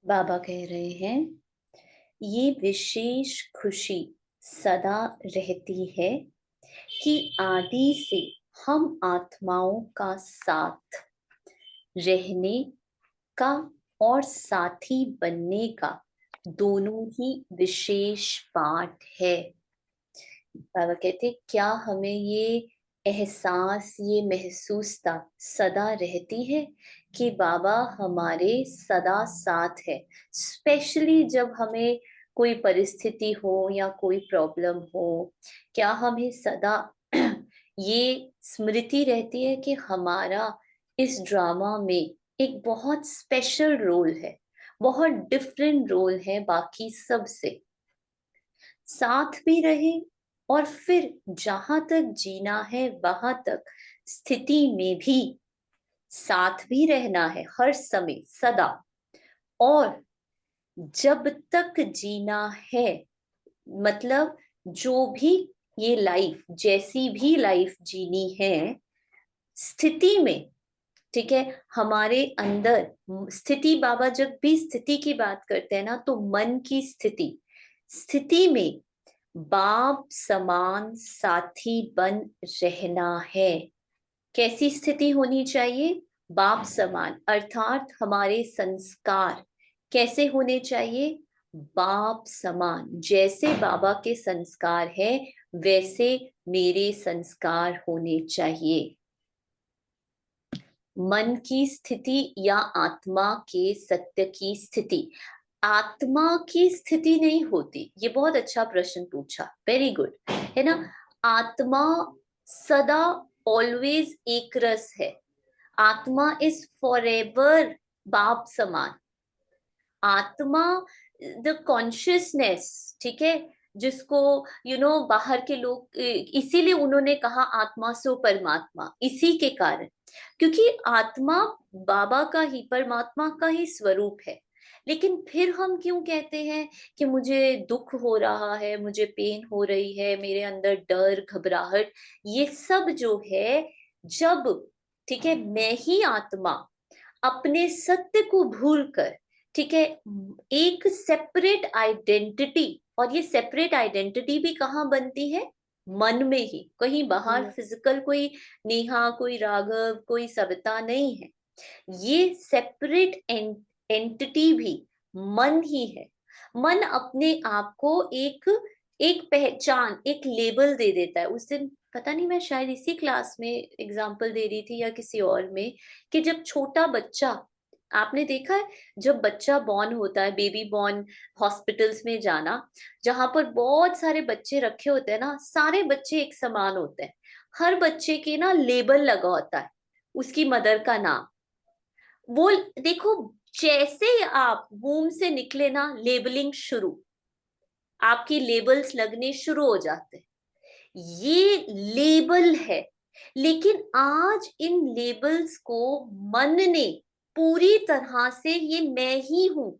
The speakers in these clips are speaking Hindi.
बाबा कह रहे हैं, ये विशेष खुशी सदा रहती है कि आदि से हम आत्माओं का साथ रहने का और साथी बनने का दोनों ही विशेष पाठ है। बाबा कहते, क्या हमें ये एहसास, ये महसूसता सदा रहती है कि बाबा हमारे सदा साथ है। स्पेशली जब हमें कोई परिस्थिति हो या कोई प्रॉब्लम हो, क्या हमें सदा ये स्मृति रहती है कि हमारा इस ड्रामा में एक बहुत स्पेशल रोल है, बहुत डिफरेंट रोल है बाकी सब से। साथ भी रहे और फिर जहां तक जीना है वहां तक स्थिति में भी साथ भी रहना है, हर समय सदा। और जब तक जीना है, मतलब जो भी ये लाइफ, जैसी भी लाइफ जीनी है, स्थिति में, ठीक है, हमारे अंदर स्थिति, बाबा जब भी स्थिति की बात करते हैं ना, तो मन की स्थिति, स्थिति में बाप समान साथी बन रहना है। कैसी स्थिति होनी चाहिए? बाप समान, अर्थात हमारे संस्कार कैसे होने चाहिए? बाप समान। जैसे बाबा के संस्कार है वैसे मेरे संस्कार होने चाहिए। मन की स्थिति या आत्मा के सत्य की स्थिति। आत्मा की स्थिति नहीं होती। ये बहुत अच्छा प्रश्न पूछा, वेरी गुड, है ना। आत्मा सदा ऑलवेज एक रस है। आत्मा इज फॉरएवर बाप समान। आत्मा, द कॉन्शियसनेस, ठीक है, जिसको बाहर के लोग, इसीलिए उन्होंने कहा आत्मा सो परमात्मा, इसी के कारण, क्योंकि आत्मा बाबा का ही, परमात्मा का ही स्वरूप है। लेकिन फिर हम क्यों कहते हैं कि मुझे दुख हो रहा है, मुझे पेन हो रही है, मेरे अंदर डर, घबराहट, ये सब जो है, जब, ठीक है, मैं ही आत्मा अपने सत्य को भूलकर, ठीक है, एक सेपरेट आइडेंटिटी, और ये सेपरेट आइडेंटिटी भी कहाँ बनती है? मन में ही, कहीं बाहर फिजिकल कोई नेहा, कोई राघव, कोई सविता नहीं है। ये सेपरेट एंटिटी भी मन ही है। मन अपने आप को एक एक पहचान, एक लेबल दे देता है। उस दिन पता नहीं, मैं शायद इसी क्लास में एग्जाम्पल दे रही थी या किसी और में, कि जब छोटा बच्चा, आपने देखा है, जब बच्चा बॉर्न होता है, बेबी बॉर्न, हॉस्पिटल्स में जाना, जहां पर बहुत सारे बच्चे रखे होते हैं ना, सारे बच्चे एक समान होते हैं, हर बच्चे के ना लेबल लगा होता है, उसकी मदर का नाम। वो देखो, जैसे ही आप वूम से निकले ना, लेबलिंग शुरू, आपकी लेबल्स लगने शुरू हो जाते हैं। ये लेबल है। लेकिन आज इन लेबल्स को मन ने पूरी तरह से, ये मैं ही हूं,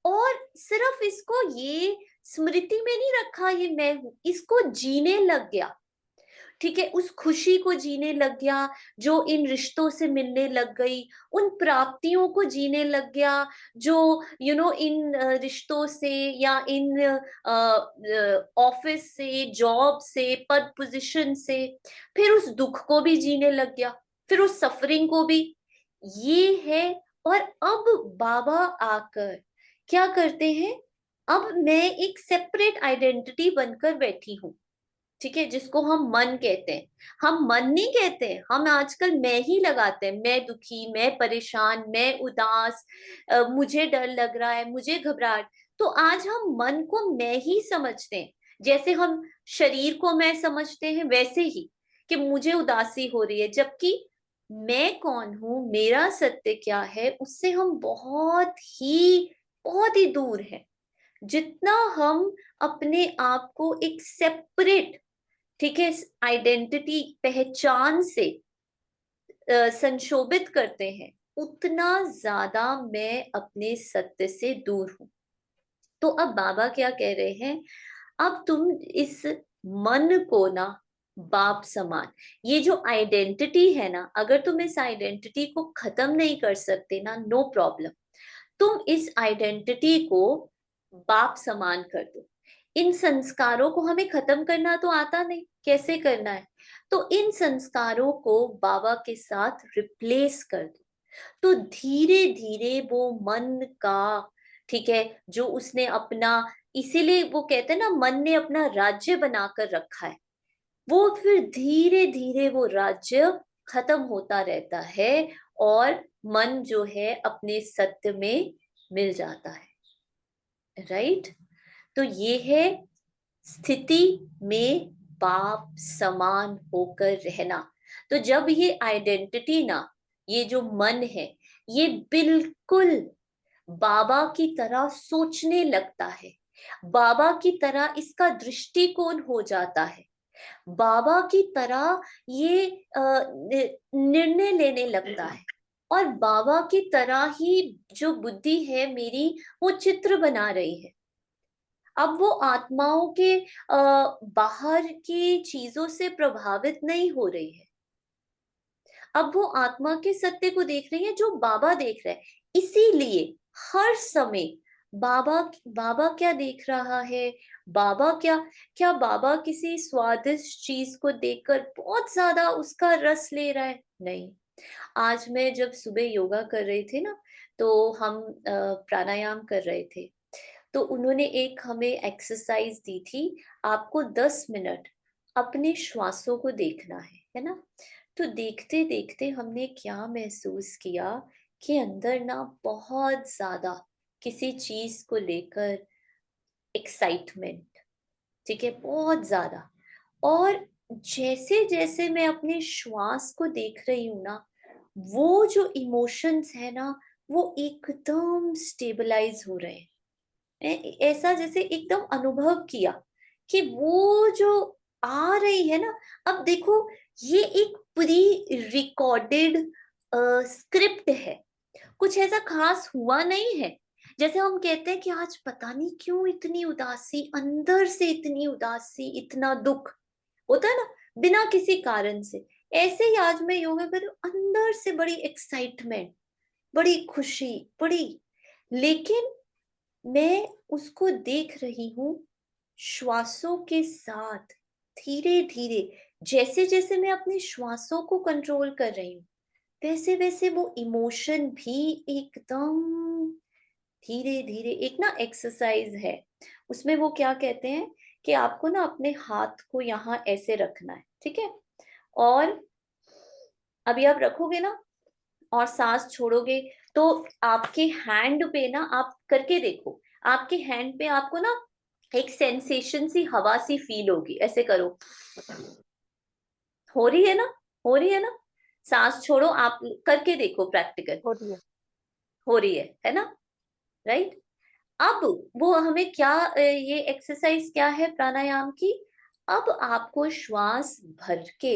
और सिर्फ इसको ये स्मृति में नहीं रखा, ये मैं हूं, इसको जीने लग गया, ठीक है, उस खुशी को जीने लग गया, जो इन रिश्तों से मिलने लग गई, उन प्राप्तियों को जीने लग गया, जो इन रिश्तों से या इन ऑफिस से, जॉब से, पद पोजीशन से, फिर उस दुख को भी जीने लग गया, फिर उस सफरिंग को भी। ये है। और अब बाबा आकर क्या करते हैं? अब मैं एक सेपरेट आइडेंटिटी बनकर बैठी हूं, ठीक है, जिसको हम मन कहते हैं। हम मन नहीं कहते, हम आजकल मैं ही लगाते हैं। मैं दुखी, मैं परेशान, मैं उदास, मुझे डर लग रहा है, मुझे घबराहट। तो आज हम मन को मैं ही समझते हैं। जैसे हम शरीर को मैं समझते हैं, वैसे ही कि मुझे उदासी हो रही है, जबकि मैं कौन हूं, मेरा सत्य क्या है, उससे हम बहुत ही दूर है। जितना हम अपने आप को एक सेपरेट, ठीक है, आइडेंटिटी, पहचान से संशोभित करते हैं, उतना ज्यादा मैं अपने सत्य से दूर हूं। तो अब बाबा क्या कह रहे हैं? अब तुम इस मन को ना बाप समान। ये जो आइडेंटिटी है ना, अगर तुम इस आइडेंटिटी को खत्म नहीं कर सकते ना, नो प्रॉब्लम, तुम इस आइडेंटिटी को बाप समान कर दो। इन संस्कारों को हमें खत्म करना तो आता नहीं, कैसे करना है, तो इन संस्कारों को बाबा के साथ रिप्लेस कर दो। तो धीरे धीरे वो मन का, ठीक है, जो उसने अपना, इसीलिए वो कहते हैं ना, मन ने अपना राज्य बनाकर रखा है, वो फिर धीरे धीरे वो राज्य खत्म होता रहता है और मन जो है अपने सत्य में मिल जाता है। राइट? तो ये है स्थिति में बाप समान होकर रहना। तो जब ये आइडेंटिटी ना, ये जो मन है, ये बिल्कुल बाबा की तरह सोचने लगता है, बाबा की तरह इसका दृष्टिकोण हो जाता है, बाबा की तरह ये निर्णय लेने लगता है, और बाबा की तरह ही जो बुद्धि है मेरी, वो चित्र बना रही है। अब वो आत्माओं के बाहर की चीजों से प्रभावित नहीं हो रही है, अब वो आत्मा के सत्य को देख रही है जो बाबा देख रहे हैं। इसीलिए हर समय बाबा बाबा क्या देख रहा है, बाबा क्या, क्या बाबा किसी स्वादिष्ट चीज को देखकर बहुत ज्यादा उसका रस ले रहा है? नहीं। आज मैं जब सुबह योगा कर रही थी ना, तो हम प्राणायाम कर रहे थे, तो उन्होंने एक हमें एक्सरसाइज दी थी, आपको 10 मिनट अपने श्वासों को देखना है ना। तो देखते देखते हमने क्या महसूस किया कि अंदर ना बहुत ज्यादा किसी चीज को लेकर एक्साइटमेंट, ठीक है, बहुत ज्यादा। और जैसे जैसे मैं अपने श्वास को देख रही हूँ ना, वो जो इमोशंस है ना, वो एकदम स्टेबलाइज हो रहे हैं। ऐसा जैसे एकदम अनुभव किया कि वो जो आ रही है ना, अब देखो, ये एक प्री रिकॉर्डेड स्क्रिप्ट है, कुछ ऐसा खास हुआ नहीं है। जैसे हम कहते हैं कि आज पता नहीं क्यों इतनी उदासी, अंदर से इतनी उदासी, इतना दुख होता है ना, बिना किसी कारण से। ऐसे ही आज मैं योगा कर रही हूँ, अंदर से बड़ी एक्साइटमेंट, बड़ी खुशी, बड़ी, लेकिन मैं उसको देख रही हूँ श्वासों के साथ, धीरे धीरे। जैसे जैसे मैं अपने श्वासों को कंट्रोल कर रही हूँ, वैसे वैसे वो इमोशन भी एकदम धीरे धीरे, एक ना एक्सरसाइज है, उसमें वो क्या कहते हैं कि आपको ना अपने हाथ को यहाँ ऐसे रखना है, ठीक है, और अभी आप रखोगे ना और सांस छोड़ोगे, तो आपके हैंड पे ना, आप करके देखो, आपके हैंड पे आपको ना एक सेंसेशन सी, हवा सी फील होगी, ऐसे करो, हो रही है ना, हो रही है ना, सांस छोड़ो, आप करके देखो, प्रैक्टिकल हो रही है। हो रही है ना, राइट? अब वो हमें क्या, ये एक्सरसाइज क्या है प्राणायाम की, अब आपको श्वास भर के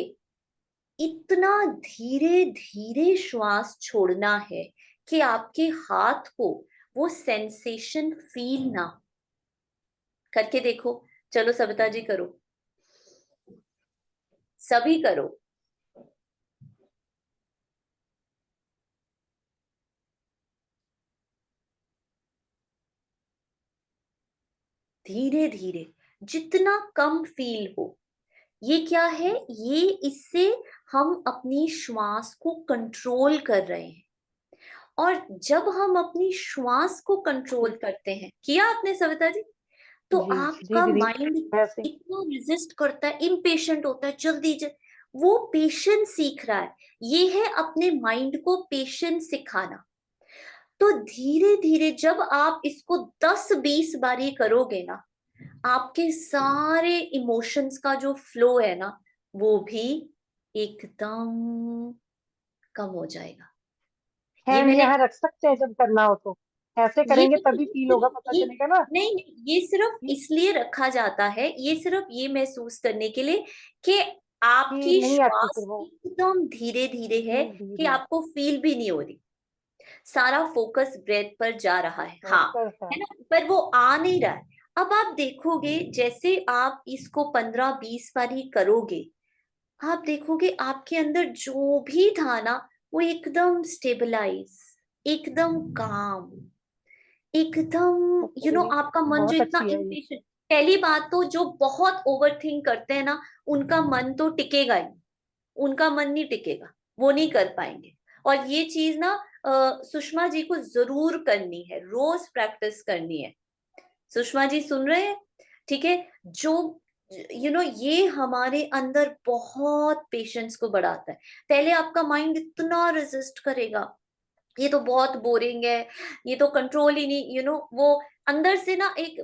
इतना धीरे धीरे श्वास छोड़ना है कि आपके हाथ को वो सेंसेशन फील ना, करके देखो। चलो सविता जी करो, सभी करो। धीरे धीरे, जितना कम फील हो, ये क्या है, ये इससे हम अपनी श्वास को कंट्रोल कर रहे हैं। और जब हम अपनी श्वास को कंट्रोल करते हैं, किया आपने सविता जी, तो जी जी आपका दीदी, माइंड ऐसे ही। इतना रेजिस्ट करता है, इम्पेशेंट होता है, जल्दी वो पेशेंस सीख रहा है। ये है अपने माइंड को पेशेंस सिखाना। तो धीरे धीरे जब आप इसको 10-20 बारी करोगे ना, आपके सारे इमोशंस का जो फ्लो है ना, वो भी एकदम कम हो जाएगा। ये हैंड मैंने, यहाँ रख सकते हैं जब करना हो तो? ऐसे ये करेंगे नहीं, तभी ये फील होगा, सिर्फ पता ये, चलेगा ना नहीं नहीं, ये सिर्फ कि इसलिए रखा जाता है, ये सिर्फ ये महसूस करने के लिए कि कि आपकी नहीं आती फिर श्वास वो एकदम धीरे धीरे है, धीरे कि धीरे। आपको फील भी नहीं हो रही, सारा फोकस ब्रेथ पर जा रहा है, हाँ, ऐसा है। है ना, पर वो आ नहीं रहा है। अब आप देखोगे जैसे आप इसको 15-20 बार ही करोगे, आप देखोगे आपके अंदर जो भी था ना वो एकदम स्टेबलाइज, एकदम काम, एकदम ओके, आपका मन जो बहुत इतना अच्छी है ये। इम्पेशेंट। पहली बात तो जो बहुत ओवर थिंक करते हैं ना, उनका मन तो टिकेगा ही, उनका मन नहीं टिकेगा, वो नहीं कर पाएंगे। और ये चीज ना सुषमा जी को जरूर करनी है, रोज प्रैक्टिस करनी है। सुषमा जी सुन रहे हैं? ठीक है। जो ये हमारे अंदर बहुत पेशेंस को बढ़ाता है। पहले आपका माइंड इतना रेजिस्ट करेगा, ये तो बहुत बोरिंग है, ये तो कंट्रोल ही नहीं, वो अंदर से ना एक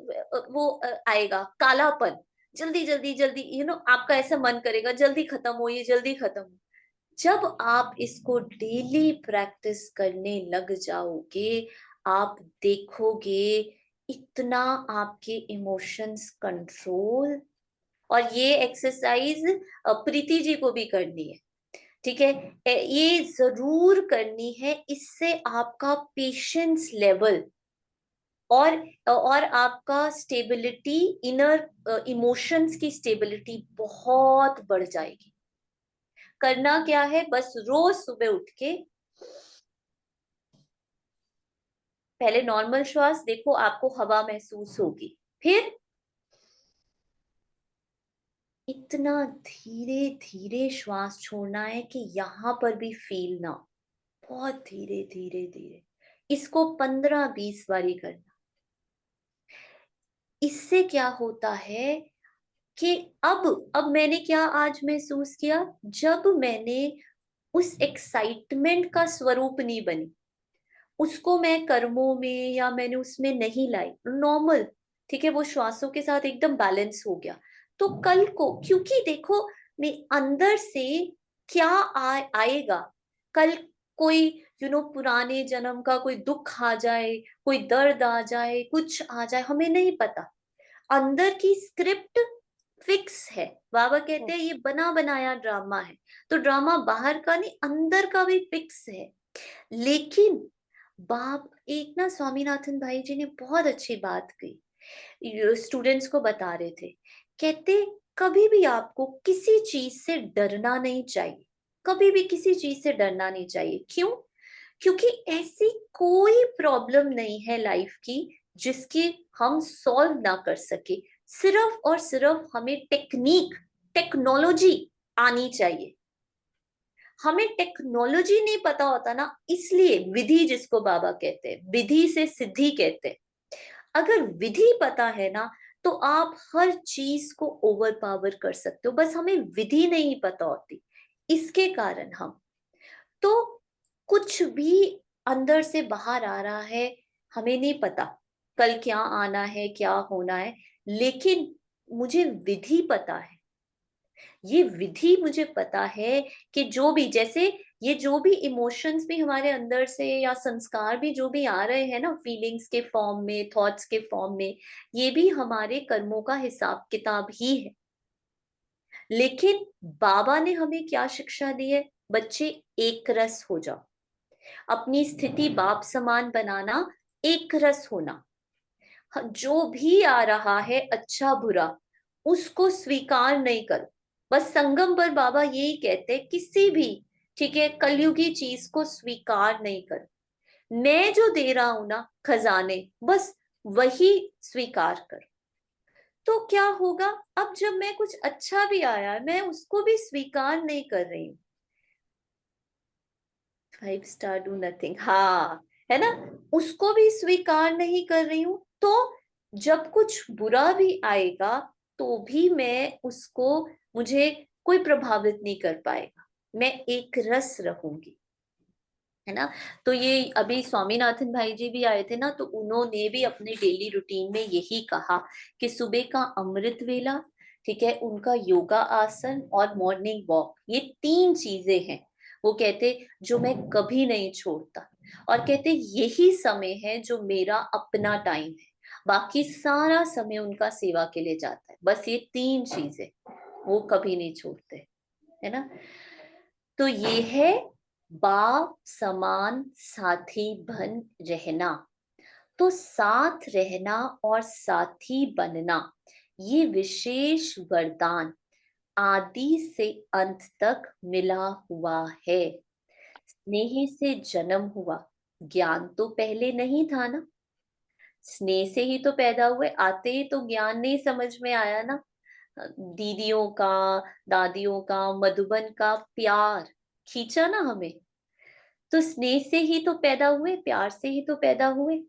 वो आएगा कालापन, जल्दी जल्दी जल्दी, आपका ऐसा मन करेगा जल्दी खत्म हो, ये जल्दी खत्म हो। जब आप इसको डेली प्रैक्टिस करने लग जाओगे, आप देखोगे इतना आपके इमोशंस कंट्रोल। और ये एक्सरसाइज प्रीति जी को भी करनी है, ठीक है। ये जरूर करनी है, इससे आपका पेशेंस लेवल और आपका स्टेबिलिटी, इनर इमोशंस की स्टेबिलिटी बहुत बढ़ जाएगी। करना क्या है, बस रोज सुबह उठ के पहले नॉर्मल श्वास, देखो आपको हवा महसूस होगी, फिर इतना धीरे धीरे श्वास छोड़ना है कि यहां पर भी फील ना हो। बहुत धीरे धीरे धीरे इसको 15-20 बारी करना। इससे क्या होता है कि अब मैंने क्या आज महसूस किया, जब मैंने उस एक्साइटमेंट का स्वरूप नहीं बनी, उसको मैं कर्मों में या मैंने उसमें नहीं लाई, नॉर्मल, ठीक है, वो श्वासों के साथ एकदम बैलेंस हो गया। तो कल को, क्योंकि देखो मैं अंदर से क्या आएगा, कल कोई पुराने जन्म का कोई दुख आ जाए, कोई दर्द आ जाए, कुछ आ जाए, हमें नहीं पता। अंदर की स्क्रिप्ट फिक्स है। बाबा कहते हैं ये बना बनाया ड्रामा है। तो ड्रामा बाहर का नहीं, अंदर का भी फिक्स है। लेकिन बाप एक ना स्वामीनाथन भाई जी ने बहुत अच्छी बात कही, स्टूडेंट्स को बता रहे थे। कहते कभी भी आपको किसी चीज से डरना नहीं चाहिए, कभी भी किसी चीज से डरना नहीं चाहिए। क्यों? क्योंकि ऐसी कोई प्रॉब्लम नहीं है लाइफ की जिसकी हम सॉल्व ना कर सके। सिर्फ और सिर्फ हमें टेक्निक, टेक्नोलॉजी आनी चाहिए। हमें टेक्नोलॉजी नहीं पता होता ना, इसलिए विधि जिसको बाबा कहते हैं, विधि से सिद्धि कहते हैं। अगर विधि पता है ना, तो आप हर चीज को ओवर पावर कर सकते हो, बस हमें विधि नहीं पता होती। इसके कारण हम तो कुछ भी अंदर से बाहर आ रहा है, हमें नहीं पता कल क्या आना है, क्या होना है। लेकिन मुझे विधि पता है, ये विधि मुझे पता है कि जो भी, जैसे ये जो भी इमोशंस भी हमारे अंदर से या संस्कार भी जो भी आ रहे हैं ना, फीलिंग्स के फॉर्म में, थॉट्स के फॉर्म में, ये भी हमारे कर्मों का हिसाब किताब ही है। लेकिन बाबा ने हमें क्या शिक्षा दी है? बच्चे एक रस हो जाओ, अपनी स्थिति बाप समान बनाना, एक रस होना। जो भी आ रहा है अच्छा बुरा, उसको स्वीकार नहीं करो। बस संगम पर बाबा यही कहते हैं, किसी भी, ठीक है, कलयुगी चीज को स्वीकार नहीं करो। मैं जो दे रहा हूं ना खजाने, बस वही स्वीकार करो। तो क्या होगा, अब जब मैं कुछ अच्छा भी आया, मैं उसको भी स्वीकार नहीं कर रही हूँ। 5 स्टार डू नथिंग, हाँ, है ना, उसको भी स्वीकार नहीं कर रही हूं। तो जब कुछ बुरा भी आएगा, तो भी मैं उसको, मुझे कोई प्रभावित नहीं कर पाएगा, मैं एक रस रहूंगी, है ना। तो ये अभी स्वामीनाथन भाई जी भी आए थे ना, तो उन्होंने भी अपने डेली रूटीन में यही कहा कि सुबह का अमृत वेला, ठीक है, उनका योगा आसन और मॉर्निंग वॉक, ये 3 चीजें हैं, वो कहते, जो मैं कभी नहीं छोड़ता। और कहते यही समय है जो मेरा अपना टाइम है, बाकी सारा समय उनका सेवा के लिए जाता है। बस ये 3 चीजें वो कभी नहीं छोड़ते, है ना। तो ये है बाप समान साथी बन रहना। तो साथ रहना और साथी बनना, ये विशेष वरदान आदि से अंत तक मिला हुआ है। स्नेह से जन्म हुआ, ज्ञान तो पहले नहीं था ना। स्नेह से ही तो पैदा हुए, आते ही तो ज्ञान नहीं समझ में आया ना। दीदियों का, दादियों का, मधुबन का प्यार खींचा ना हमें। तो स्नेह से ही तो पैदा हुए, प्यार से ही तो पैदा हुए।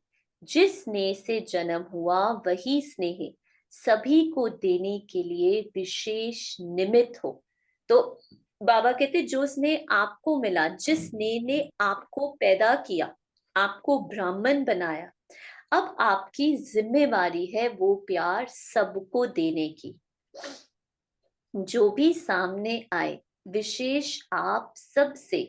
जिस स्नेह से जन्म हुआ वही स्नेह सभी को देने के लिए विशेष निमित्त हो। तो बाबा कहते जो स्नेह आपको मिला, जिस स्नेह ने आपको पैदा किया, आपको ब्राह्मण बनाया, अब आपकी जिम्मेवारी है वो प्यार सबको देने की। जो भी सामने आए, विशेष आप सबसे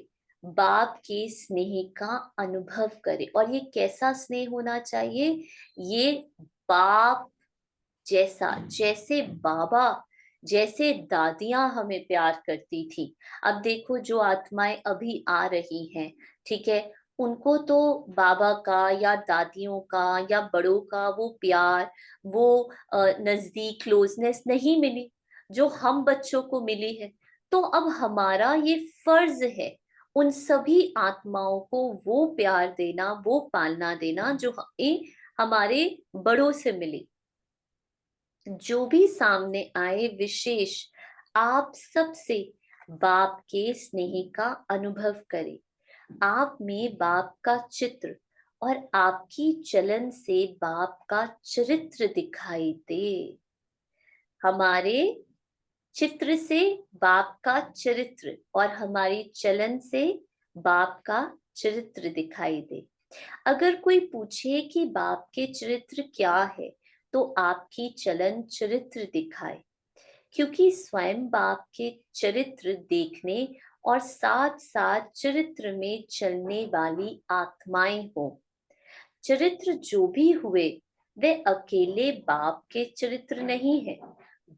बाप के स्नेह का अनुभव करें। और ये कैसा स्नेह होना चाहिए? ये बाप जैसा, जैसे बाबा, जैसे दादियां हमें प्यार करती थी। अब देखो जो आत्माएं अभी आ रही हैं, ठीक है, उनको तो बाबा का या दादियों का या बड़ों का वो प्यार, वो नजदीक क्लोजनेस नहीं मिली जो हम बच्चों को मिली है। तो अब हमारा ये फर्ज है उन सभी आत्माओं को वो प्यार देना, वो पालना देना जो हमें हमारे बड़ों से मिली। जो भी सामने आए, विशेष आप सबसे बाप के स्नेह का अनुभव करें। आप में बाप का चित्र और आपकी चलन से बाप का चरित्र दिखाई दे। हमारे चित्र से बाप का चरित्र और हमारी चलन से बाप का चरित्र दिखाई दे। अगर कोई पूछे कि बाप के चरित्र क्या है, तो आपकी चलन चरित्र दिखाए, क्योंकि स्वयं बाप के चरित्र देखने और साथ साथ चरित्र में चलने वाली आत्माएं हो। चरित्र जो भी हुए वे अकेले बाप के चरित्र नहीं है,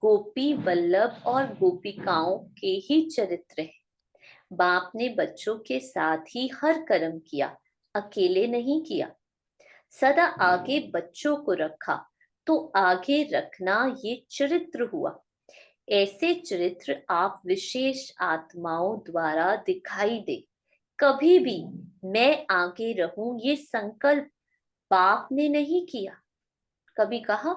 गोपी वल्लभ और गोपिकाओं के ही चरित्र है। बाप ने बच्चों के साथ ही हर कर्म किया, अकेले नहीं किया। सदा आगे बच्चों को रखा, तो आगे रखना ये चरित्र हुआ। ऐसे चरित्र आप विशेष आत्माओं द्वारा दिखाई दे। कभी भी मैं आगे रहूं ये संकल्प बाप ने नहीं किया। कभी कहा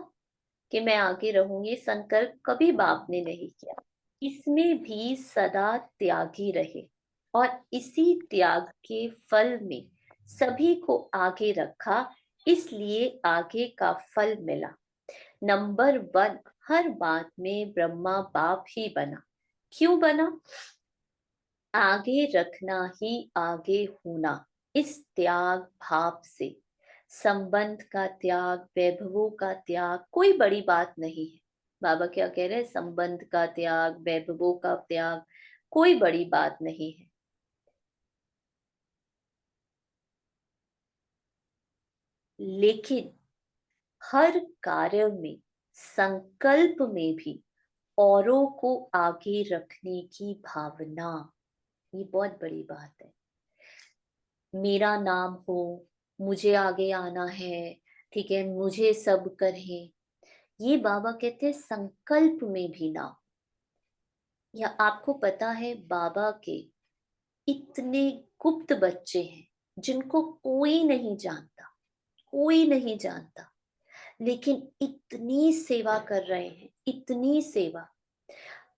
कि मैं आगे रहूं, ये संकल्प कभी बाप ने नहीं किया। इसमें भी सदा त्यागी रहे और इसी त्याग के फल में सभी को आगे रखा, इसलिए आगे का फल मिला। नंबर 1, हर बात में ब्रह्मा बाप ही बना। क्यों बना? आगे रखना ही आगे होना, इस त्याग भाव से। संबंध का त्याग, वैभवों का त्याग कोई बड़ी बात नहीं है। बाबा क्या कह रहे हैं? संबंध का त्याग, वैभवों का त्याग कोई बड़ी बात नहीं है। लेकिन हर कार्य में, संकल्प में भी औरों को आगे रखने की भावना, ये बहुत बड़ी बात है। मेरा नाम हो, मुझे आगे आना है, ठीक है, मुझे सब करें, ये बाबा कहते हैं संकल्प में भी ना हो। या आपको पता है बाबा के इतने गुप्त बच्चे हैं जिनको कोई नहीं जानता, कोई नहीं जानता, लेकिन इतनी सेवा कर रहे हैं, इतनी सेवा।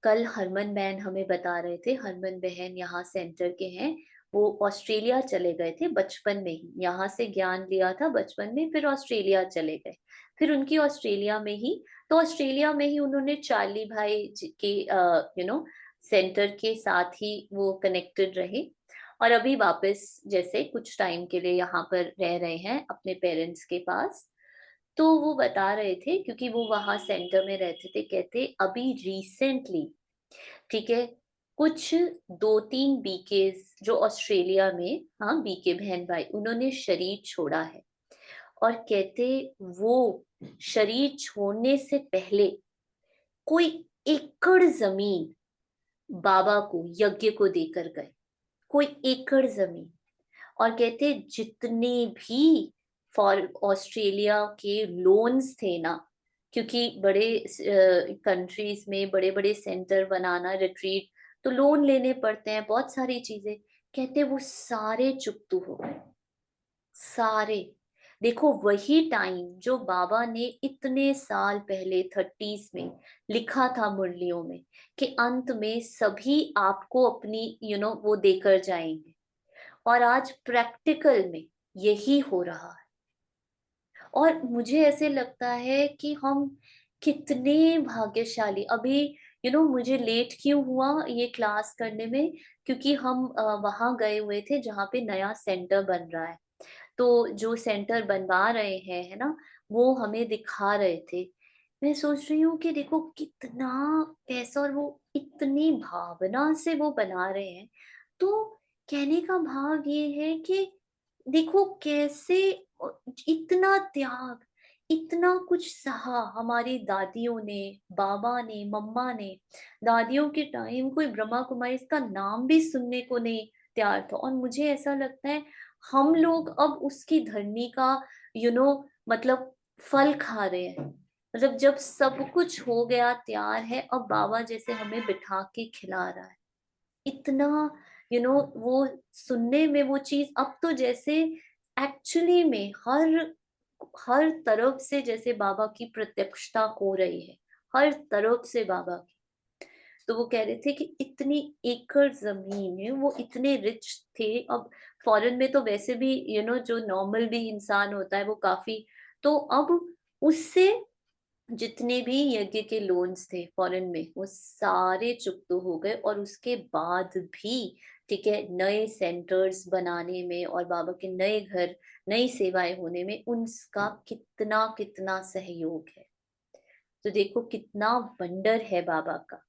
कल हरमन बहन हमें बता रहे थे, हरमन बहन यहाँ सेंटर के हैं, वो ऑस्ट्रेलिया चले गए थे बचपन में ही, यहाँ से ज्ञान लिया था बचपन में, फिर ऑस्ट्रेलिया चले गए। फिर उनकी ऑस्ट्रेलिया में ही, तो ऑस्ट्रेलिया में ही उन्होंने चार्ली भाई के सेंटर के साथ ही वो कनेक्टेड रहे। और अभी वापस जैसे कुछ टाइम के लिए यहाँ पर रह रहे हैं अपने पेरेंट्स के पास। तो वो बता रहे थे, क्योंकि वो वहां सेंटर में रहते थे, कहते अभी रिसेंटली, ठीक है, कुछ 2-3 बीके जो ऑस्ट्रेलिया में, हाँ बीके बहन भाई, उन्होंने शरीर छोड़ा है। और कहते वो शरीर छोड़ने से पहले कोई एकड़ जमीन बाबा को, यज्ञ को देकर गए, कोई एकड़ जमीन। और कहते जितने भी फॉर ऑस्ट्रेलिया के लोन्स थे ना, क्योंकि बड़े कंट्रीज में बड़े बड़े सेंटर बनाना, रिट्रीट, तो लोन लेने पड़ते हैं, बहुत सारी चीजें। कहते वो सारे चुकतू हो गए, सारे। देखो वही टाइम जो बाबा ने इतने साल पहले 30s में लिखा था मुरलियों में, कि अंत में सभी आपको अपनी वो देकर जाएंगे, और आज प्रैक्टिकल में यही हो रहा है। और मुझे ऐसे लगता है कि हम कितने भाग्यशाली। अभी मुझे लेट क्यों हुआ ये क्लास करने में, क्योंकि हम वहां गए हुए थे जहाँ पे नया सेंटर बन रहा है। तो जो सेंटर बनवा रहे हैं, है ना, वो हमें दिखा रहे थे। मैं सोच रही हूँ कि देखो कितना पैसा, और वो इतनी भावना से वो बना रहे हैं। तो कहने का भाव ये है कि देखो कैसे इतना त्याग, इतना कुछ सहा हमारी दादियों ने, बाबा ने, मम्मा ने। दादियों के टाइम कोई ब्रह्मा कुमारी इसका नाम भी सुनने को नहीं तैयार था, और मुझे ऐसा लगता है हम लोग अब उसकी धरनी का मतलब फल खा रहे हैं। मतलब जब सब कुछ हो गया, तैयार है, अब बाबा जैसे हमें बिठा के खिला रहा है। इतना वो सुनने में वो चीज अब तो जैसे एक्चुअली में हर हर तरफ से जैसे बाबा की प्रत्यक्षता हो रही है, हर तरफ से बाबा की। तो वो कह रहे थे कि इतनी एकड़ जमीन है, वो इतने रिच थे। अब फॉरेन में तो वैसे भी जो नॉर्मल भी इंसान होता है वो काफी, तो अब उससे जितने भी यज्ञ के लोन्स थे फॉरेन में वो सारे चुकतो हो गए। और उसके बाद भी ठीक है, नए सेंटर्स बनाने में और बाबा के नए घर, नई सेवाएं होने में उनका कितना कितना सहयोग है। तो देखो कितना वंडर है बाबा का।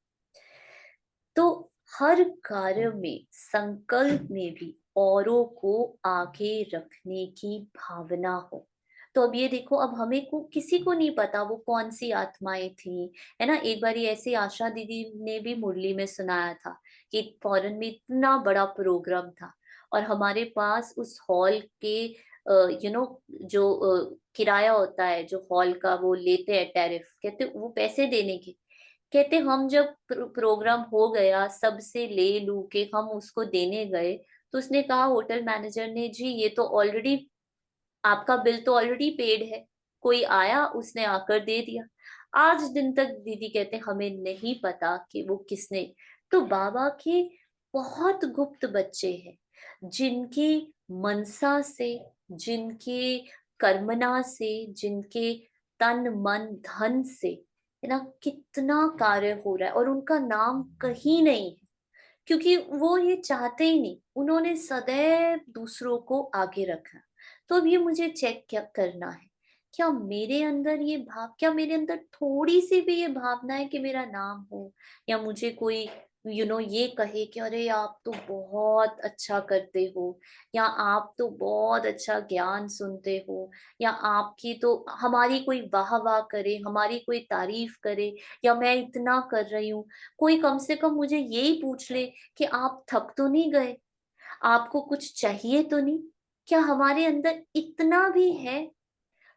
तो हर कार्य में, संकल्प में भी औरों को आगे रखने की भावना हो। तो अब ये देखो, अब हमें को किसी को नहीं पता वो कौन सी आत्माएं थी, है ना। एक बार ऐसे आशा दीदी ने भी मुरली में सुनाया था कि फॉरेन में इतना बड़ा प्रोग्राम था, और हमारे पास उस हॉल के जो किराया होता है जो हॉल का, वो लेते हैं टैरिफ, कहते वो पैसे देने के। कहते हम जब प्रोग्राम हो गया, सबसे ले लू के हम उसको देने गए, तो उसने कहा, होटल मैनेजर ने, जी ये तो ऑलरेडी आपका बिल तो ऑलरेडी पेड है, कोई आया उसने आकर दे दिया। आज दिन तक दीदी कहते हमें नहीं पता कि वो किसने। तो बाबा के बहुत गुप्त बच्चे हैं, जिनकी मनसा से, जिनके कर्मना से, जिनके तन मन धन से, है ना, कितना कार्य हो रहा है, और उनका नाम कहीं नहीं है। क्योंकि वो ये चाहते ही नहीं, उन्होंने सदैव दूसरों को आगे रखा। तो अब ये मुझे चेक क्या करना है, क्या मेरे अंदर ये भाव, क्या मेरे अंदर थोड़ी सी भी ये भावना है कि मेरा नाम हो, या मुझे कोई ये कहे कि अरे आप तो बहुत अच्छा करते हो, या आप तो बहुत अच्छा ज्ञान सुनते हो, या आपकी तो, हमारी कोई वाह वाह करे, हमारी कोई तारीफ करे, या मैं इतना कर रही हूँ, कोई कम से कम मुझे यही पूछ ले कि आप थक तो नहीं गए, आपको कुछ चाहिए तो नहीं। क्या हमारे अंदर इतना भी है?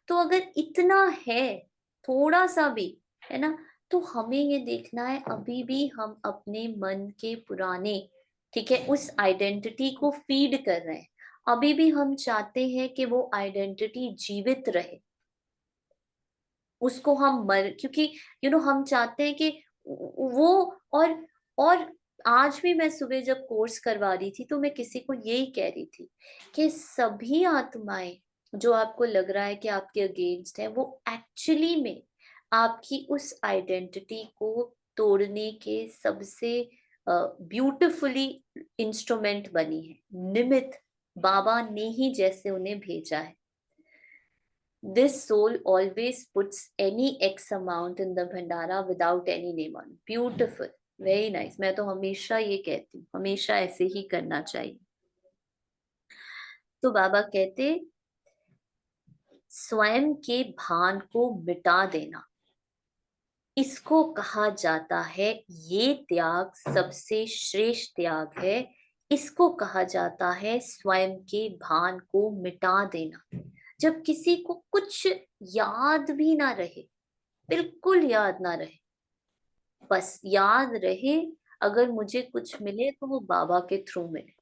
तो अगर इतना है, थोड़ा सा भी, है ना, तो हमें ये देखना है अभी भी हम अपने मन के पुराने, ठीक है, उस आइडेंटिटी को फीड कर रहे हैं। अभी भी हम चाहते हैं कि वो आइडेंटिटी जीवित रहे, उसको हम मर, क्योंकि हम चाहते हैं कि वो, और और आज भी मैं सुबह जब कोर्स करवा रही थी तो मैं किसी को यही कह रही थी कि सभी आत्माएं जो आपको लग रहा है कि आपके अगेंस्ट है, वो एक्चुअली में आपकी उस आइडेंटिटी को तोड़ने के सबसे ब्यूटिफुली इंस्ट्रूमेंट बनी है, निमित्त बाबा ने ही जैसे उन्हें भेजा है। This soul always puts any X amount in the Bhandara without any name on. Beautiful, very nice. मैं तो हमेशा ये कहती हूँ, हमेशा ऐसे ही करना चाहिए। तो बाबा कहते, स्वयं के भान को मिटा देना, इसको कहा जाता है, ये त्याग सबसे श्रेष्ठ त्याग है। इसको कहा जाता है स्वयं के भान को मिटा देना। जब किसी को कुछ याद भी ना रहे, बिल्कुल याद ना रहे, बस याद रहे अगर मुझे कुछ मिले तो वो बाबा के थ्रू मिले,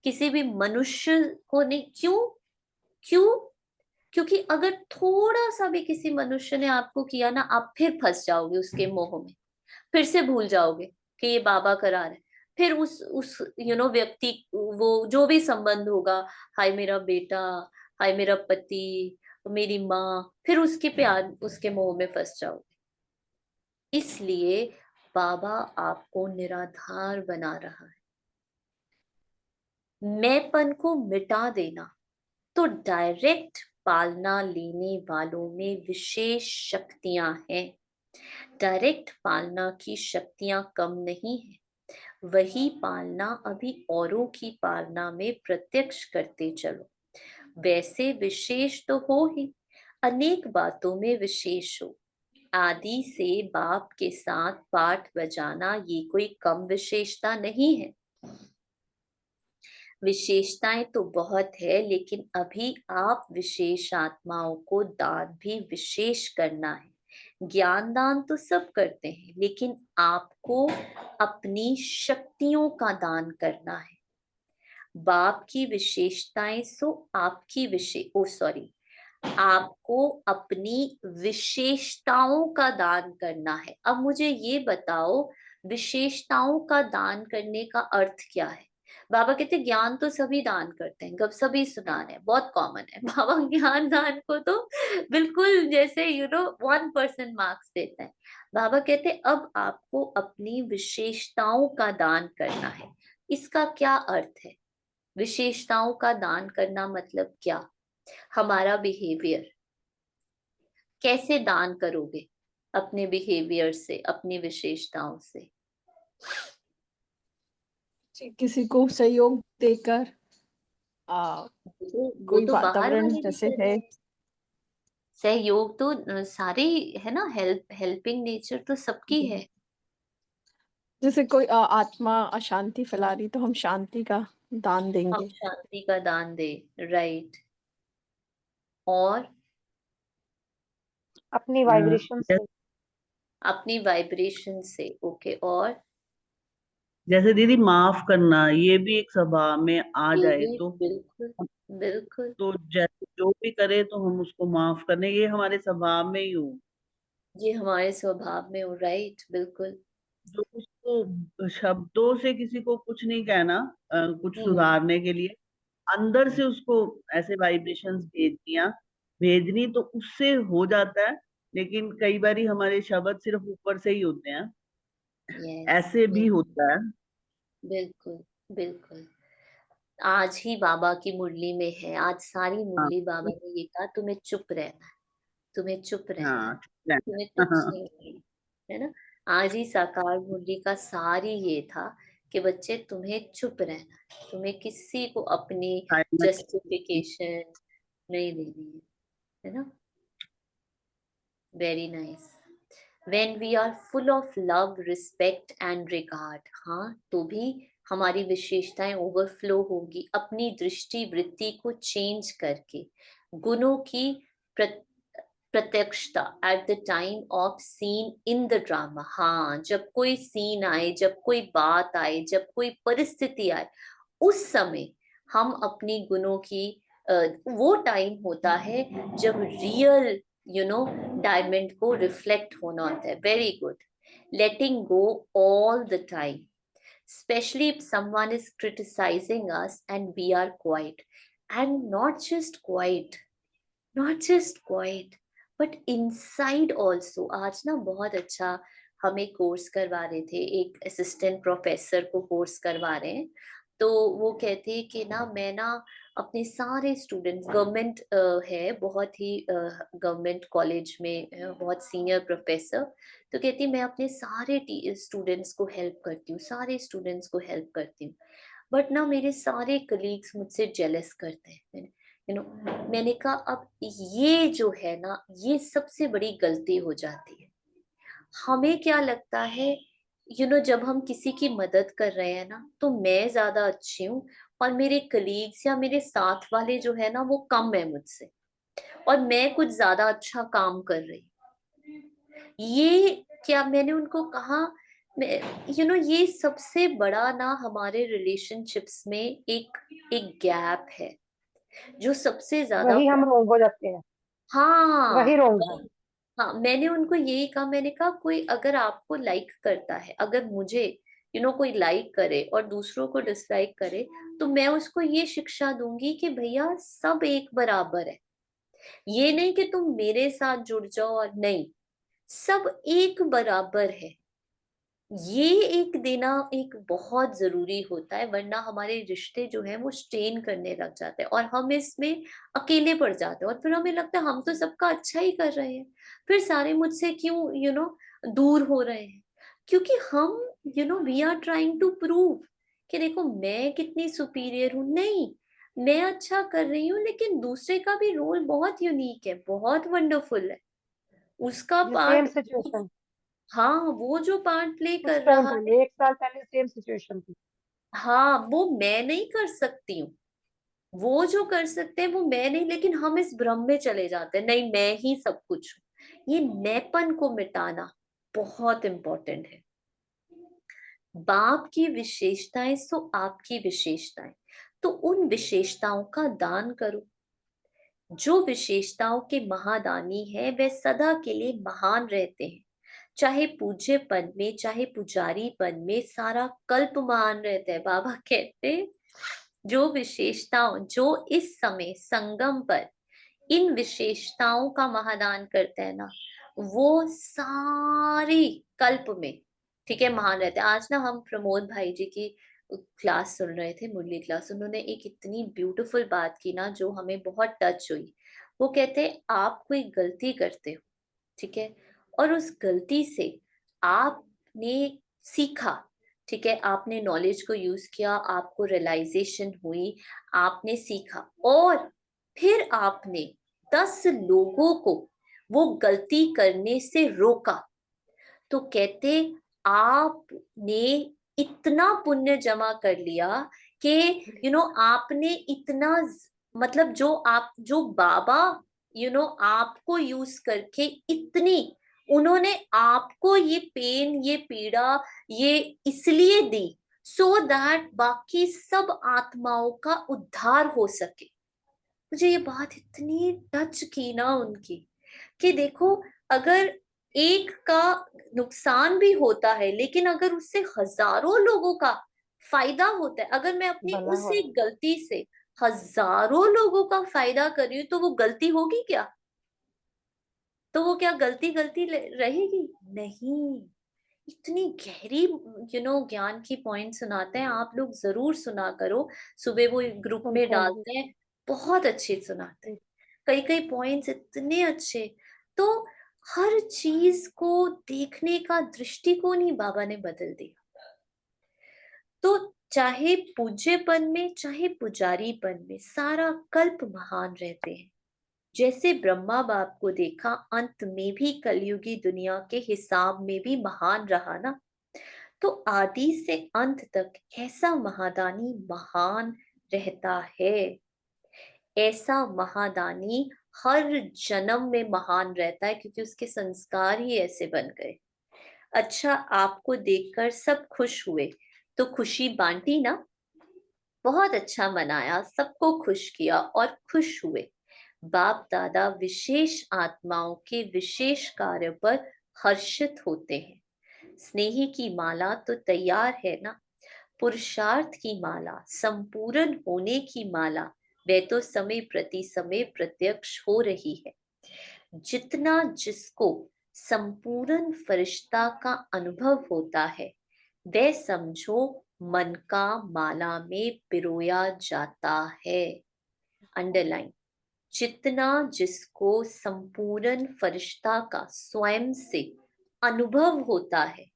किसी भी मनुष्य को नहीं। क्यों? क्यों? क्योंकि अगर थोड़ा सा भी किसी मनुष्य ने आपको किया ना, आप फिर फंस जाओगे उसके मोह में, फिर से भूल जाओगे कि ये बाबा करा रहे। फिर उस व्यक्ति, वो जो भी संबंध होगा, हाय मेरा बेटा, हाय मेरा पति, मेरी माँ, फिर उसके प्यार, उसके मोह में फंस जाओगे। इसलिए बाबा आपको निराधार बना रहा है। मैंपन को मिटा देना तो डायरेक्ट पालना लेने वालों में विशेष शक्तियां हैं। डायरेक्ट पालना की शक्तियां कम नहीं है, वही पालना अभी औरों की पालना में प्रत्यक्ष करते चलो। वैसे विशेष तो हो ही, अनेक बातों में विशेष हो। आदि से बाप के साथ पाठ बजाना ये कोई कम विशेषता नहीं है। विशेषताएं तो बहुत है, लेकिन अभी आप विशेष आत्माओं को दान भी विशेष करना है। ज्ञान दान तो सब करते हैं, लेकिन आपको अपनी शक्तियों का दान करना है। बाप की विशेषताएं सो आपकी आपको अपनी विशेषताओं का दान करना है। अब मुझे ये बताओ, विशेषताओं का दान करने का अर्थ क्या है? बाबा कहते ज्ञान तो सभी दान करते हैं, गप सभी सुना रहे हैं, बहुत कॉमन है। बाबा ज्ञान दान को तो बिल्कुल जैसे 1% मार्क्स देते हैं। बाबा कहते अब आपको अपनी विशेषताओं का दान करना है। इसका क्या अर्थ है? विशेषताओं का दान करना मतलब क्या? हमारा बिहेवियर कैसे दान करोगे? अपने बिहेवियर से, अपनी विशेषताओं से। किसी को सहयोग देकर वो कोई तो बाहर वातावरण वाले भी जैसे कर रहे है, हैं। सहयोग तो सारे है ना, हेल्पिंग नेचर तो सबकी है। जैसे कोई आत्मा अशांति फैला रही तो हम शांति का दान हम देंगे। शांति का दान दे, राइट। और अपनी अ, वाइब्रेशन जै- से। अपनी वाइब्रेशन से, ओके। और जैसे दीदी माफ करना ये भी एक स्वभाव में आ ये जाए भी बिल्कुल, बिल्कुल। तो जैसे जो भी करे तो हम उसको माफ करने, ये हमारे स्वभाव में ही हो। ये हमारे स्वभाव में हो, राइट, बिल्कुल। जो उसको शब्दों से किसी को कुछ नहीं कहना, कुछ हम्म। सुधारने के लिए अंदर से उसको ऐसे वाइब्रेशंस भेजनी तो उससे हो जाता है। लेकिन कई बारी हमारे शब्द सिर्फ ऊपर से ही होते हैं, यस, ऐसे भी यस, होता है। बिल्कुल, बिल्कुल। आज ही बाबा की मुरली में है, आज सारी हाँ मुरली बाबा ने ये कहा, तुम्हें चुप रहना है, तुम्हें चुप रहना है, हाँ ठीक है। तुम्हें कुछ नहीं कहना, है ना। आज ही साकार मुरली का सार ही ये था कि बच्चे तुम्हें चुप रहना है, तुम्हें किसी को अपनी जस्टिफिकेशन नहीं देनी है ना। Very nice. When we are full of love, respect and regard, हाँ, तो भी हमारी विशेषताएं ओवरफ्लो होगी अपनी दृष्टि वृत्ति को चेंज करके। गुणों की प्र- प्रत्यक्षता at the time of scene in the drama. हाँ, जब कोई सीन आए, जब कोई बात आए, जब कोई परिस्थिति आए, उस समय हम अपनी गुणों की वो टाइम होता है जब रियल डायमंड को रिफ्लेक्ट होना होता है। Very good. Letting go all the time, especially if someone is criticizing us and we are quiet, and not just quiet but inside also। आज ना बहुत अच्छा हमें कोर्स करवा रहे थे, एक असिस्टेंट प्रोफेसर को कोर्स करवा रहे हैं। तो वो कहते हैं कि ना मैं ना अपने सारे स्टूडेंट्स, गवर्नमेंट है, बहुत ही गवर्नमेंट कॉलेज में बहुत सीनियर प्रोफेसर। तो कहती मैं अपने सारे स्टूडेंट्स को हेल्प करती हूँ, सारे स्टूडेंट्स को हेल्प करती हूँ, बट ना मेरे सारे कलीग्स मुझसे जेलस करते हैं। मैंने कहा अब ये जो है ना, ये सबसे बड़ी गलती हो जाती है। हमें क्या लगता है, जब हम किसी की मदद कर रहे हैं ना, तो मैं ज्यादा अच्छी हूँ और मेरे कलीग्स या मेरे साथ वाले जो है ना वो कम है मुझसे, और मैं कुछ ज्यादा अच्छा काम कर रही हूँ। ये क्या मैंने उनको कहा, ये सबसे बड़ा ना हमारे रिलेशनशिप्स में एक एक गैप है जो सबसे ज्यादा वही हम रोंग हो जाते हैं, हाँ वही रोंग है। हाँ, मैंने उनको यही कहा, मैंने कहा कोई अगर आपको लाइक करता है, अगर मुझे कोई लाइक करे और दूसरों को डिसलाइक करे, तो मैं उसको ये शिक्षा दूंगी कि भैया सब एक बराबर है। ये नहीं कि तुम मेरे साथ जुड़ जाओ और नहीं, सब एक बराबर है। ये एक देना एक बहुत जरूरी होता है, वरना हमारे रिश्ते जो है वो स्ट्रेन करने लग जाते हैं और हम इसमें अकेले पड़ जाते हैं और फिर हमें लगता है हम तो सबका अच्छा ही कर रहे हैं, फिर सारे मुझसे क्यों दूर हो रहे हैं। क्योंकि हम we are trying to prove कि देखो मैं कितनी सुपीरियर हूँ। नहीं, मैं अच्छा कर रही हूँ, लेकिन दूसरे का भी रोल बहुत यूनिक है, बहुत वंडरफुल है। उसका ये सेम पार्ट, सिचुएशन हाँ, वो जो पार्ट प्ले कुछ कर टाइम रहा है, पहले, 1 साल पहले सेम सिचुएशन थी। हाँ, वो मैं नहीं कर सकती हूँ। वो जो कर सकते हैं वो मैं नहीं, लेकिन हम इस भ्रम में चले जाते हैं, नहीं मैं ही सब कुछ हूँ। ये मैंपन को मिटाना बहुत इंपॉर्टेंट है। बाप की विशेषताएं सो आपकी विशेषताएं, तो उन विशेषताओं का दान करो। जो विशेषताओं के महादानी है वे सदा के लिए महान रहते हैं। चाहे पूज्य पद में चाहे पुजारी पद में सारा कल्प महान रहता है। बाबा कहते हैं जो विशेषताओं, जो इस समय संगम पर इन विशेषताओं का महादान करते हैं ना, वो सारी कल्प में, ठीक है, महान रहते हैं। आज ना हम प्रमोद भाई जी की क्लास सुन रहे थे, मुरली क्लास। उन्होंने एक इतनी ब्यूटीफुल बात की ना जो हमें बहुत टच हुई। वो कहते हैं आप कोई गलती करते हो, ठीक है, और उस गलती से आपने सीखा, ठीक है, आपने नॉलेज को यूज किया, आपको रियलाइजेशन हुई, आपने सीखा, और फिर आपने 10 लोगों को वो गलती करने से रोका, तो कहते आपने इतना पुण्य जमा कर लिया कि आपने इतना मतलब जो बाबा आपको यूज करके इतनी, उन्होंने आपको ये पेन, ये पीड़ा, ये इसलिए दी सो दैट बाकी सब आत्माओं का उद्धार हो सके। मुझे ये बात इतनी टच की ना उनकी, कि देखो अगर एक का नुकसान भी होता है, लेकिन अगर उससे हजारों लोगों का फायदा होता है, अगर मैं अपनी भला उस हो एक रहा गलती से हजारों लोगों का फायदा कर रही हूँ, तो वो गलती होगी क्या? तो वो क्या गलती गलती रहेगी? नहीं। इतनी गहरी ज्ञान की पॉइंट सुनाते हैं, आप लोग जरूर सुना करो। सुबह वो ग्रुप में सुनते हैं जी। डालते हैं, बहुत अच्छे सुनाते हैं। कई कई पॉइंट्स इतने अच्छे। तो हर चीज को देखने का दृष्टिकोण ही बाबा ने बदल दिया। तो चाहे पूज्यपन में चाहे पुजारीपन में सारा कल्प महान रहते हैं। जैसे ब्रह्मा बाप को देखा, अंत में भी कलयुगी दुनिया के हिसाब में भी महान रहा ना, तो आदि से अंत तक ऐसा महादानी महान रहता है। ऐसा महादानी हर जन्म में महान रहता है, क्योंकि उसके संस्कार ही ऐसे बन गए। अच्छा, आपको देखकर सब खुश हुए, तो खुशी बांटी ना, बहुत अच्छा मनाया, सबको खुश किया और खुश हुए। बाप दादा विशेष आत्माओं के विशेष कार्य पर हर्षित होते हैं। स्नेही की माला तो तैयार है ना, पुरुषार्थ की माला, संपूर्ण होने की माला, वह तो समय प्रति समय प्रत्यक्ष हो रही है। जितना जिसको संपूर्ण फरिश्ता का अनुभव होता है, वह समझो मन का माला में पिरोया जाता है। अंडरलाइन, जितना जिसको संपूर्ण फरिश्ता का स्वयं से अनुभव होता है,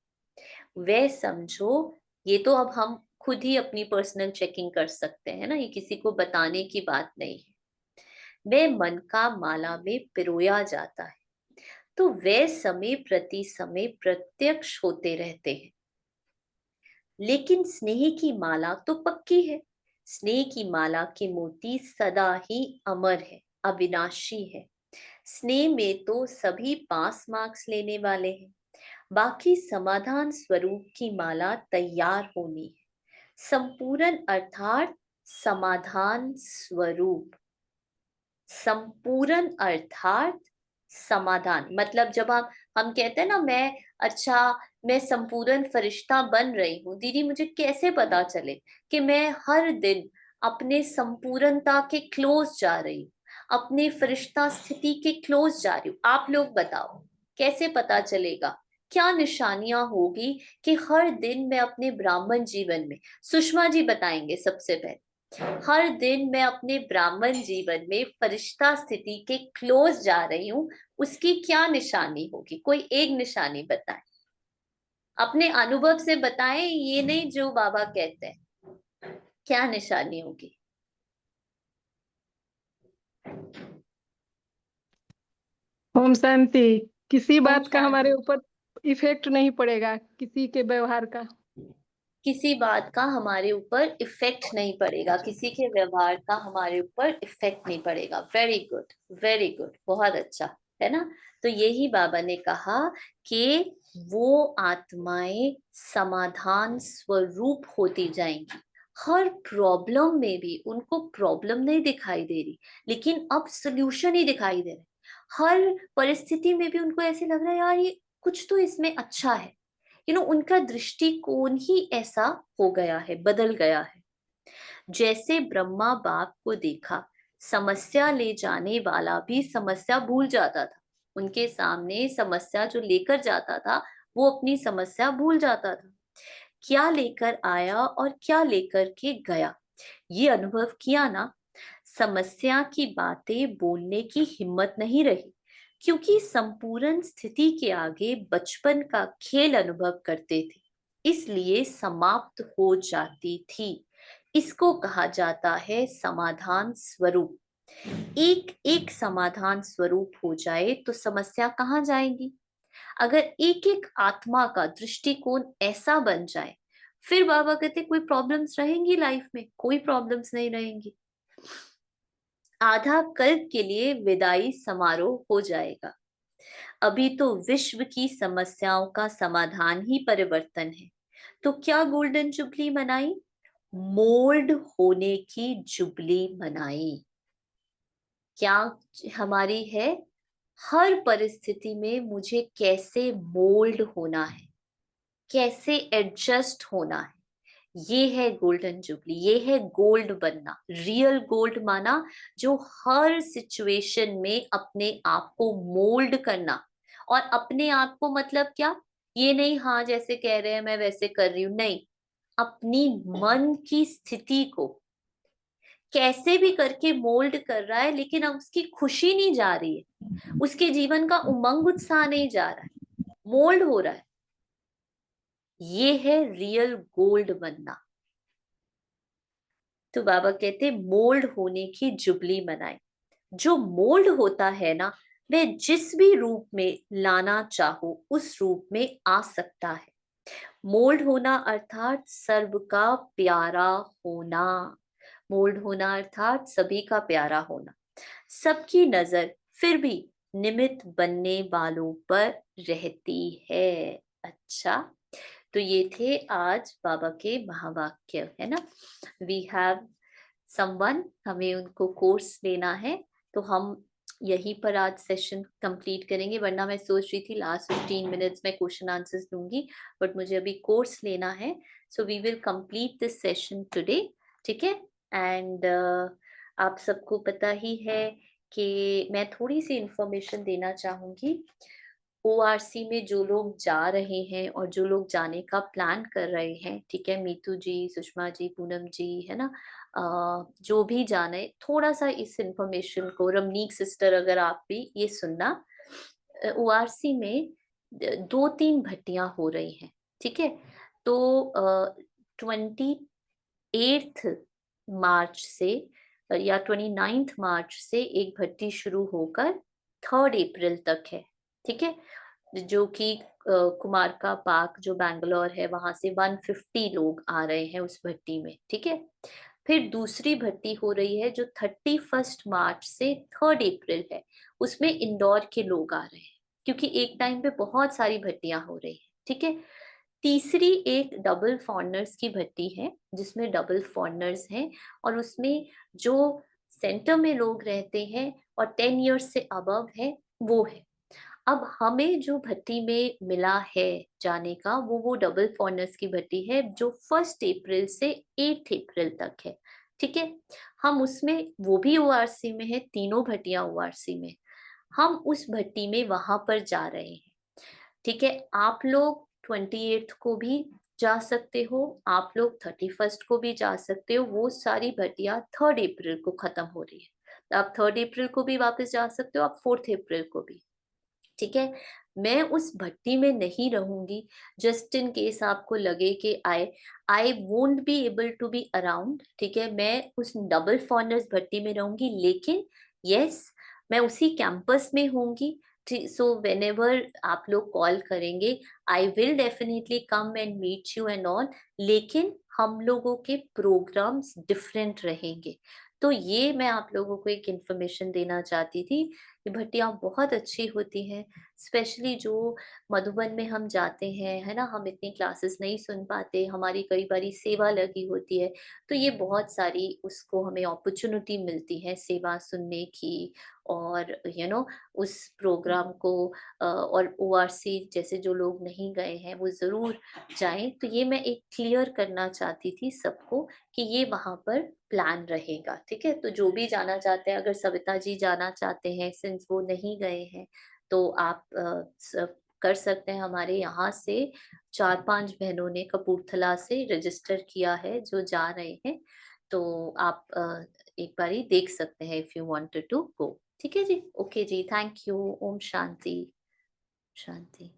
वह समझो, ये तो अब हम खुद ही अपनी पर्सनल चेकिंग कर सकते हैं ना, ये किसी को बताने की बात नहीं है। वह मन का माला में पिरोया जाता है, तो वे समय प्रति समय प्रत्यक्ष होते रहते हैं। लेकिन स्नेह की माला तो पक्की है। स्नेह की माला की मोती सदा ही अमर है, अविनाशी है। स्नेह में तो सभी पास मार्क्स लेने वाले हैं, बाकी समाधान स्वरूप की माला तैयार होनी है। संपूर्ण अर्थात समाधान स्वरूप। संपूर्ण अर्थात समाधान मतलब जब हम कहते हैं ना मैं संपूर्ण फरिश्ता बन रही हूँ। दीदी मुझे कैसे पता चले कि मैं हर दिन अपने संपूर्णता के क्लोज जा रही हूँ, अपने फरिश्ता स्थिति के क्लोज जा रही हूँ? आप लोग बताओ कैसे पता चलेगा? क्या निशानियां होगी कि हर दिन मैं अपने ब्राह्मण जीवन में, सुषमा जी बताएंगे सबसे पहले, हर दिन मैं अपने ब्राह्मण जीवन में फरिश्ता स्थिति के क्लोज जा रही हूँ, उसकी क्या निशानी होगी? कोई एक निशानी बताएं, अपने अनुभव से बताएं, ये नहीं जो बाबा कहते हैं। क्या निशानी होगी? ओम शांति। किसी ओम बात का हमारे शांति। ऊपर इफेक्ट नहीं पड़ेगा, किसी के व्यवहार का। किसी बात का हमारे ऊपर इफेक्ट नहीं पड़ेगा, किसी के व्यवहार का हमारे ऊपर इफेक्ट नहीं पड़ेगा। वेरी गुड, वेरी गुड, बहुत अच्छा है ना। तो यही बाबा ने कहा कि वो आत्माएं समाधान स्वरूप होती जाएंगी। हर प्रॉब्लम में भी उनको प्रॉब्लम नहीं दिखाई दे रही, लेकिन अब सोल्यूशन ही दिखाई दे रहा है। हर परिस्थिति में भी उनको ऐसे लग रहा है यार ये कुछ तो इसमें अच्छा है। उनका दृष्टिकोण ही ऐसा हो गया है, बदल गया है। जैसे ब्रह्मा बाप को देखा, समस्या ले जाने वाला भी समस्या भूल जाता था। उनके सामने समस्या जो लेकर जाता था वो अपनी समस्या भूल जाता था। क्या लेकर आया और क्या लेकर के गया, ये अनुभव किया ना। समस्या की बातें बोलने की हिम्मत नहीं रही, क्योंकि संपूर्ण स्थिति के आगे बचपन का खेल अनुभव करते थे, इसलिए समाप्त हो जाती थी। इसको कहा जाता है समाधान स्वरूप। एक एक समाधान स्वरूप हो जाए तो समस्या कहाँ जाएगी? अगर एक एक आत्मा का दृष्टिकोण ऐसा बन जाए, फिर बाबा कहते कोई प्रॉब्लम्स रहेंगी लाइफ में? कोई प्रॉब्लम्स नहीं रहेंगी। आधा कल्प के लिए विदाई समारोह हो जाएगा। अभी तो विश्व की समस्याओं का समाधान ही परिवर्तन है। तो क्या गोल्डन जुबली मनाई? मोल्ड होने की जुबली मनाई। क्या हमारी है? हर परिस्थिति में मुझे कैसे मोल्ड होना है, कैसे एडजस्ट होना है, ये है गोल्डन जुबली, ये है गोल्ड बनना। रियल गोल्ड माना जो हर सिचुएशन में अपने आप को मोल्ड करना। और अपने आप को मतलब क्या? ये नहीं हाँ जैसे कह रहे हैं मैं वैसे कर रही हूं, नहीं। अपनी मन की स्थिति को कैसे भी करके मोल्ड कर रहा है, लेकिन अब उसकी खुशी नहीं जा रही है, उसके जीवन का उमंग उत्साह नहीं जा रहा है, मोल्ड हो रहा है। ये है रियल गोल्ड बनना। तो बाबा कहते मोल्ड होने की जुबली मनाए। जो मोल्ड होता है ना, वह जिस भी रूप में लाना चाहो उस रूप में आ सकता है। मोल्ड होना अर्थात सर्व का प्यारा होना। मोल्ड होना अर्थात सभी का प्यारा होना। सबकी नजर फिर भी निमित्त बनने वालों पर रहती है। अच्छा, तो ये थे आज बाबा के महावाक्य, है ना। वी हैव समवन, हमें उनको कोर्स लेना है, तो हम यहीं पर आज सेशन कंप्लीट करेंगे। वरना मैं सोच रही थी लास्ट 15 मिनट्स में क्वेश्चन आंसर्स दूंगी, बट मुझे अभी कोर्स लेना है। So we will complete this session today, ठीक है। एंड आप सबको पता ही है कि मैं थोड़ी सी इंफॉर्मेशन देना चाहूंगी। ओआरसी में जो लोग जा रहे हैं और जो लोग जाने का प्लान कर रहे हैं, ठीक है, मीतू जी, सुषमा जी, पूनम जी, है ना, जो भी जाने, थोड़ा सा इस इंफॉर्मेशन को, रमनीक सिस्टर अगर आप भी ये सुनना, ओआरसी में 2-3 भट्टियां हो रही हैं, ठीक है। तो 28 मार्च से या 29 मार्च से एक भट्टी शुरू होकर 3 अप्रैल तक है, ठीक है। जो कि कुमारका पार्क जो बैंगलोर है वहां से 150 लोग आ रहे हैं उस भट्टी में, ठीक है। फिर दूसरी भर्ती हो रही है जो 31 मार्च से 3 अप्रैल है, उसमें इंदौर के लोग आ रहे हैं, क्योंकि एक टाइम पे बहुत सारी भर्तियां हो रही है। ठीक है। तीसरी एक डबल फॉरनर्स की भर्ती है, जिसमें डबल फॉरनर्स हैं और उसमें जो सेंटर में लोग रहते हैं और 10 इयर्स से अबव है वो है। अब हमें जो भर्ती में मिला है जाने का वो डबल फॉरनर्स की भर्ती है जो 1 अप्रैल से 8 अप्रैल तक है। ठीक है। हम उसमें, वो भी ओआरसी में है, तीनों भर्तियां ओआरसी में, हम उस भर्ती में वहां पर जा रहे हैं। ठीक है। आप लोग 28 को भी जा सकते हो, आप लोग 31 को भी जा सकते हो। वो सारी भर्तियां 3 अप्रैल को खत्म हो रही है। आप 3 अप्रैल को भी वापस जा सकते हो, आप 4 अप्रैल को भी। ठीक है। मैं उस भट्टी में नहीं रहूंगी, जस्ट इन केस आपको लगे कि I won't be able to be around. ठीक है। मैं उस डबल फॉरनर्स भट्टी में रहूंगी, लेकिन यस, मैं उसी कैंपस में होंगी। सो वेन एवर आप लोग कॉल करेंगे, I will definitely come and meet you and all, लेकिन हम लोगों के प्रोग्राम्स डिफरेंट रहेंगे। तो ये मैं आप लोगों को एक इंफॉर्मेशन देना चाहती थी। ये भट्टियाँ बहुत अच्छी होती हैं, स्पेशली जो मधुबन में हम जाते हैं, है ना, हम इतनी क्लासेस नहीं सुन पाते, हमारी कई बारी सेवा लगी होती है, तो ये बहुत सारी उसको हमें अपॉर्चुनिटी मिलती है सेवा सुनने की, और उस प्रोग्राम को और ओआरसी जैसे जो लोग नहीं गए हैं वो ज़रूर जाएं। तो ये मैं एक क्लियर करना चाहती थी सबको कि ये वहाँ पर प्लान रहेगा। ठीक है। तो जो भी जाना चाहते हैं, अगर सविता जी जाना चाहते हैं, सिंस वो नहीं गए हैं, तो आप कर सकते हैं। हमारे यहाँ से 4-5 बहनों ने कपूरथला से रजिस्टर किया है जो जा रहे हैं, तो आप एक बारी देख सकते हैं if you wanted to go. ठीक है जी। ओके जी, थैंक यू। ओम शांति। शांति।